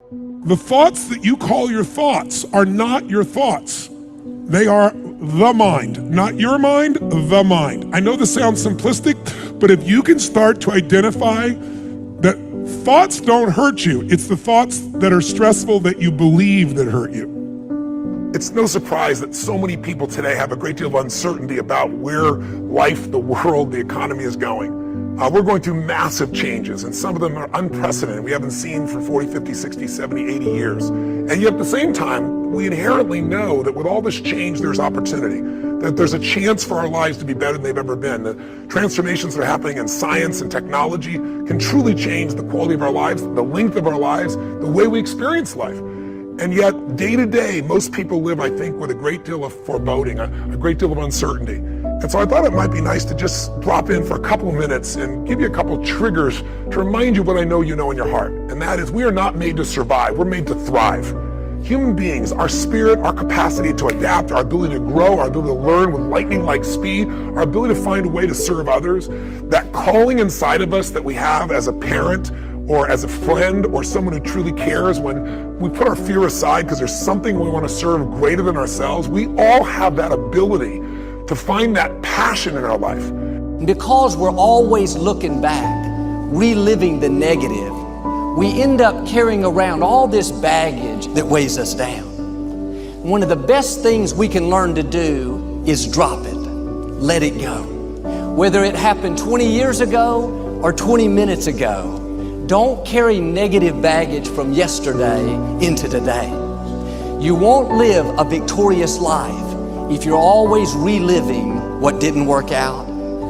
The thoughts that you call your thoughts are not your thoughts. They are the mind, not your mind, the mind. I know this sounds simplistic, but if you can start to identify that thoughts don't hurt you, it's the thoughts that are stressful that you believe that hurt you. It's no surprise that so many people today have a great deal of uncertainty about where life, the world, the economy is going. We're going through massive changes, and some of them are unprecedented. We haven't seen for 40, 50, 60, 70, 80 years. And yet at the same time, we inherently know that with all this change, there's opportunity, that there's a chance for our lives to be better than they've ever been. The transformations that are happening in science and technology can truly change the quality of our lives, the length of our lives, the way we experience life. And yet, day to day, most people live, I think, with a great deal of foreboding, a great deal of uncertainty. And so I thought it might be nice to just drop in for a couple of minutes and give you a couple of triggers to remind you what I know you know in your heart. And that is, we are not made to survive, we're made to thrive. Human beings, our spirit, our capacity to adapt, our ability to grow, our ability to learn with lightning-like speed, our ability to find a way to serve others, that calling inside of us that we have as a parent, or as a friend, or someone who truly cares, when we put our fear aside because there's something we want to serve greater than ourselves, we all have that ability to find that passion in our life. Because we're always looking back, reliving the negative, we end up carrying around all this baggage that weighs us down. One of the best things we can learn to do is drop it, let it go. Whether it happened 20 years ago or 20 minutes ago, don't carry negative baggage from yesterday into today. You won't live a victorious life if you're always reliving what didn't work out,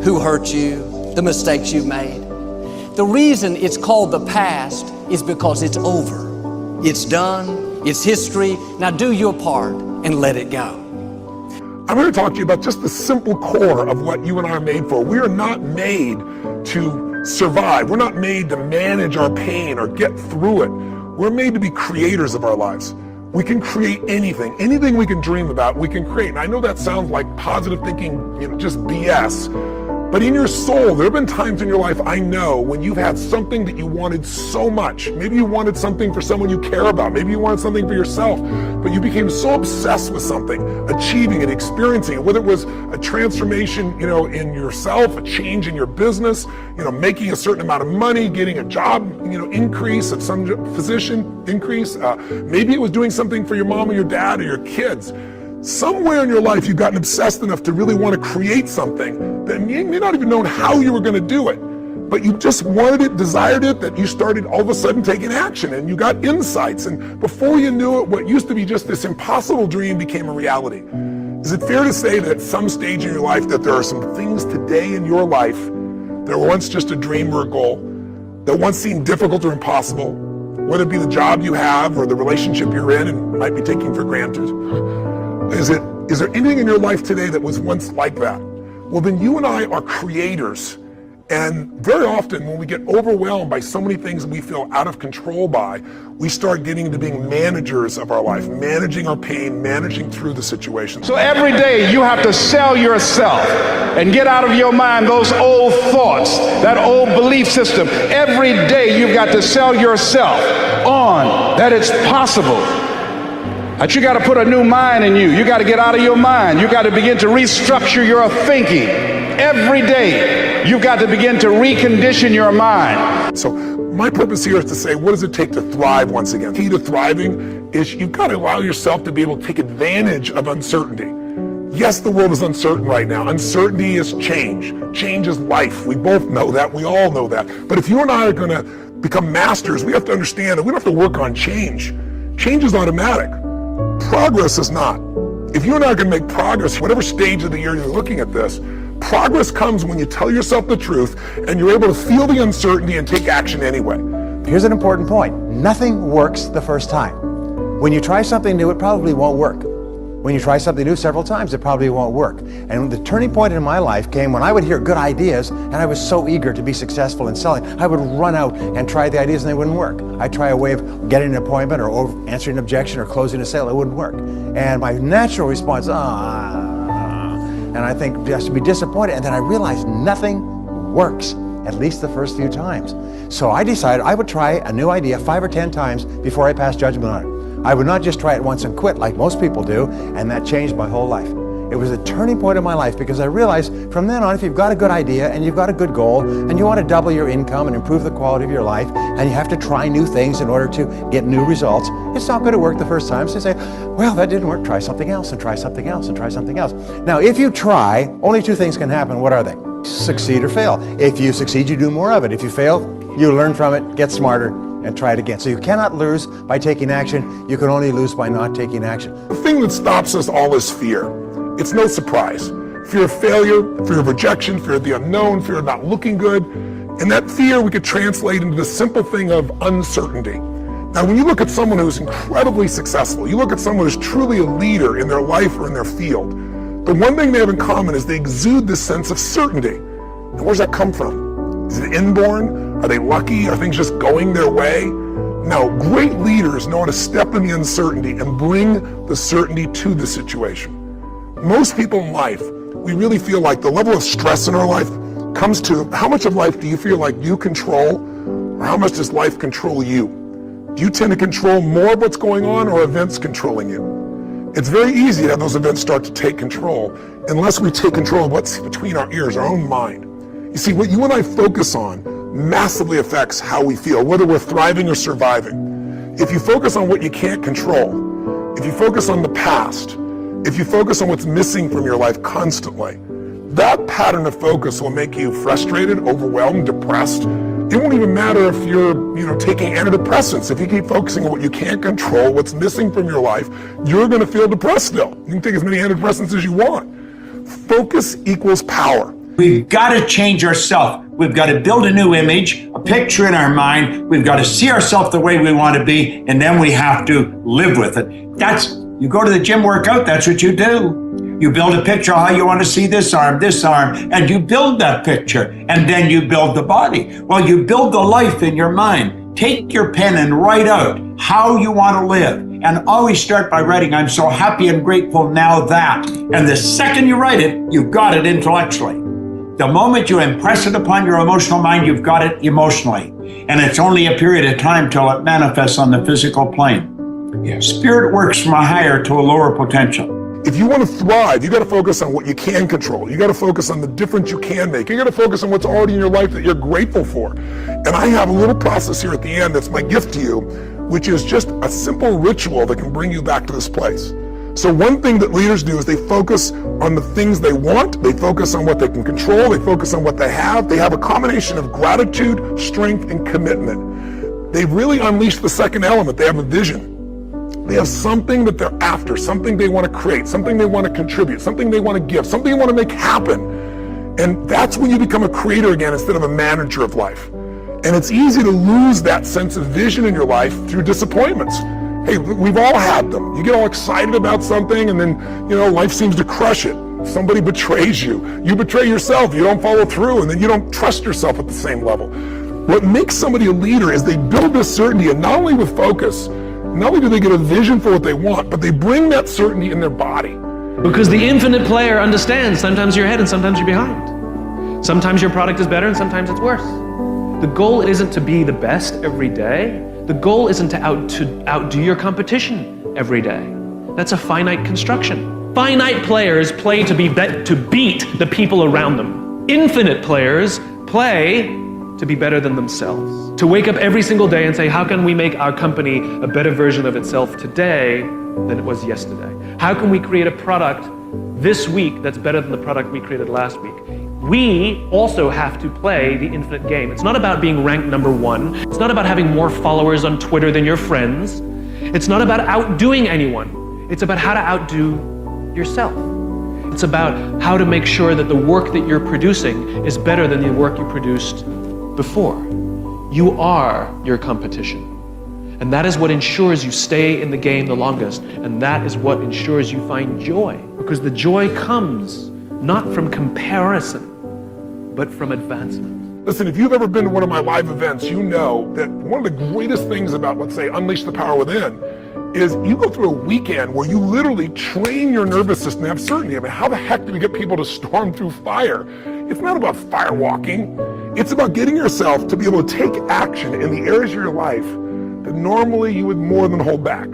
who hurt you, the mistakes you've made. The reason it's called the past is because it's over. It's done, it's history. Now do your part and let it go. I'm here to talk to you about just the simple core of what you and I are made for. We are not made to survive. We're not made to manage our pain or get through it. We're made to be creators of our lives. We can create anything. Anything we can dream about, we can create. And I know that sounds like positive thinking, just BS. But in your soul, there have been times in your life, I know, when you've had something that you wanted so much. Maybe you wanted something for someone you care about. Maybe you wanted something for yourself. But you became so obsessed with something, achieving it, experiencing it, whether it was a transformation, in yourself, a change in your business, making a certain amount of money, getting a job, increase at some position increase. Maybe it was doing something for your mom or your dad or your kids. Somewhere in your life, you've gotten obsessed enough to really want to create something that you may not even know how you were going to do it, but you just wanted it, desired it, that you started all of a sudden taking action and you got insights. And before you knew it, what used to be just this impossible dream became a reality. Is it fair to say that at some stage in your life that there are some things today in your life that were once just a dream or a goal, that once seemed difficult or impossible, whether it be the job you have or the relationship you're in and might be taking for granted? Is there anything in your life today that was once like that? Well, then you and I are creators. And very often when we get overwhelmed by so many things that we feel out of control by, we start getting into being managers of our life, managing our pain, managing through the situation. So every day you have to sell yourself and get out of your mind those old thoughts, that old belief system. Every day you've got to sell yourself on that it's possible. That you got to put a new mind in you. You got to get out of your mind. You got to begin to restructure your thinking. Every day, you've got to begin to recondition your mind. So my purpose here is to say, what does it take to thrive once again? The key to thriving is you've got to allow yourself to be able to take advantage of uncertainty. Yes, the world is uncertain right now. Uncertainty is change. Change is life. We both know that. We all know that. But if you and I are going to become masters, we have to understand that we don't have to work on change. Change is automatic. Progress is not. If you and I are going to make progress, whatever stage of the year you're looking at this, progress comes when you tell yourself the truth and you're able to feel the uncertainty and take action anyway. Here's an important point. Nothing works the first time. When you try something new, it probably won't work. When you try something new several times, it probably won't work. And the turning point in my life came when I would hear good ideas and I was so eager to be successful in selling. I would run out and try the ideas and they wouldn't work. I'd try a way of getting an appointment or answering an objection or closing a sale. It wouldn't work. And my natural response, and I think just to be disappointed. And then I realized nothing works at least the first few times. So I decided I would try a new idea 5 or 10 times before I passed judgment on it. I would not just try it once and quit like most people do, and that changed my whole life. It was a turning point in my life because I realized from then on, if you've got a good idea and you've got a good goal and you want to double your income and improve the quality of your life, and you have to try new things in order to get new results, it's not going to work the first time. So you say, well, that didn't work, try something else and try something else and try something else. Now, if you try, only 2 things can happen. What are they? Succeed or fail. If you succeed, you do more of it. If you fail, you learn from it, get smarter, and try it again. So you cannot lose by taking action. You can only lose by not taking action. The thing that stops us all is fear. It's no surprise. Fear of failure, fear of rejection, fear of the unknown, fear of not looking good. And that fear we could translate into the simple thing of uncertainty. Now, when you look at someone who's incredibly successful, you look at someone who's truly a leader in their life or in their field, the one thing they have in common is they exude this sense of certainty. And where's that come from? Is it inborn? Are they lucky? Are things just going their way? No, great leaders know how to step in the uncertainty and bring the certainty to the situation. Most people in life, we really feel like the level of stress in our life comes to how much of life do you feel like you control, or how much does life control you? Do you tend to control more of what's going on, or events controlling you? It's very easy to have those events start to take control unless we take control of what's between our ears, our own mind. You see, what you and I focus on massively affects how we feel, whether we're thriving or surviving. If you focus on what you can't control, if you focus on the past, if you focus on what's missing from your life constantly, that pattern of focus will make you frustrated, overwhelmed, depressed. It won't even matter if you're, taking antidepressants. If you keep focusing on what you can't control, what's missing from your life, you're going to feel depressed still. You can take as many antidepressants as you want. Focus equals power. We've got to change ourselves. We've got to build a new image, a picture in our mind. We've got to see ourselves the way we want to be, and then we have to live with it. You go to the gym workout, that's what you do. You build a picture of how you want to see this arm, and you build that picture, and then you build the body. Well, you build the life in your mind. Take your pen and write out how you want to live. And always start by writing, I'm so happy and grateful now that. And the second you write it, you've got it intellectually. The moment you impress it upon your emotional mind, you've got it emotionally. And it's only a period of time till it manifests on the physical plane. Spirit works from a higher to a lower potential. If you want to thrive, you got to focus on what you can control. You got to focus on the difference you can make. You got to focus on what's already in your life that you're grateful for. And I have a little process here at the end that's my gift to you, which is just a simple ritual that can bring you back to this place. So one thing that leaders do is they focus on the things they want, they focus on what they can control, they focus on what they have a combination of gratitude, strength, and commitment. They've really unleashed the second element. They have a vision. They have something that they're after, something they want to create, something they want to contribute, something they want to give, something they want to make happen. And that's when you become a creator again instead of a manager of life. And it's easy to lose that sense of vision in your life through disappointments. Hey, we've all had them. You get all excited about something and then, life seems to crush it. Somebody betrays you. You betray yourself. You don't follow through, and then you don't trust yourself at the same level. What makes somebody a leader is they build this certainty, and not only with focus, not only do they get a vision for what they want, but they bring that certainty in their body. Because the infinite player understands sometimes you're ahead and sometimes you're behind. Sometimes your product is better and sometimes it's worse. The goal isn't to be the best every day. The goal isn't to outdo your competition every day. That's a finite construction. Finite players play to beat the people around them. Infinite players play to be better than themselves. To wake up every single day and say, how can we make our company a better version of itself today than it was yesterday? How can we create a product this week that's better than the product we created last week? We also have to play the infinite game. It's not about being ranked number one. It's not about having more followers on Twitter than your friends. It's not about outdoing anyone. It's about how to outdo yourself. It's about how to make sure that the work that you're producing is better than the work you produced before. You are your competition. And that is what ensures you stay in the game the longest. And that is what ensures you find joy. Because the joy comes not from comparison, but from advancement. Listen, if you've ever been to one of my live events, you know that one of the greatest things about, let's say, Unleash the Power Within is you go through a weekend where you literally train your nervous system to have certainty. I mean, how the heck do we get people to storm through fire? It's not about firewalking. It's about getting yourself to be able to take action in the areas of your life that normally you would more than hold back,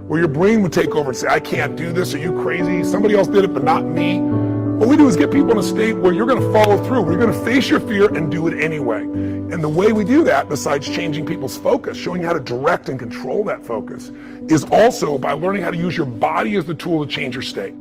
where your brain would take over and say, I can't do this, are you crazy? Somebody else did it, but not me. What we do is get people in a state where you're gonna follow through, where you're gonna face your fear and do it anyway. And the way we do that, besides changing people's focus, showing you how to direct and control that focus, is also by learning how to use your body as the tool to change your state.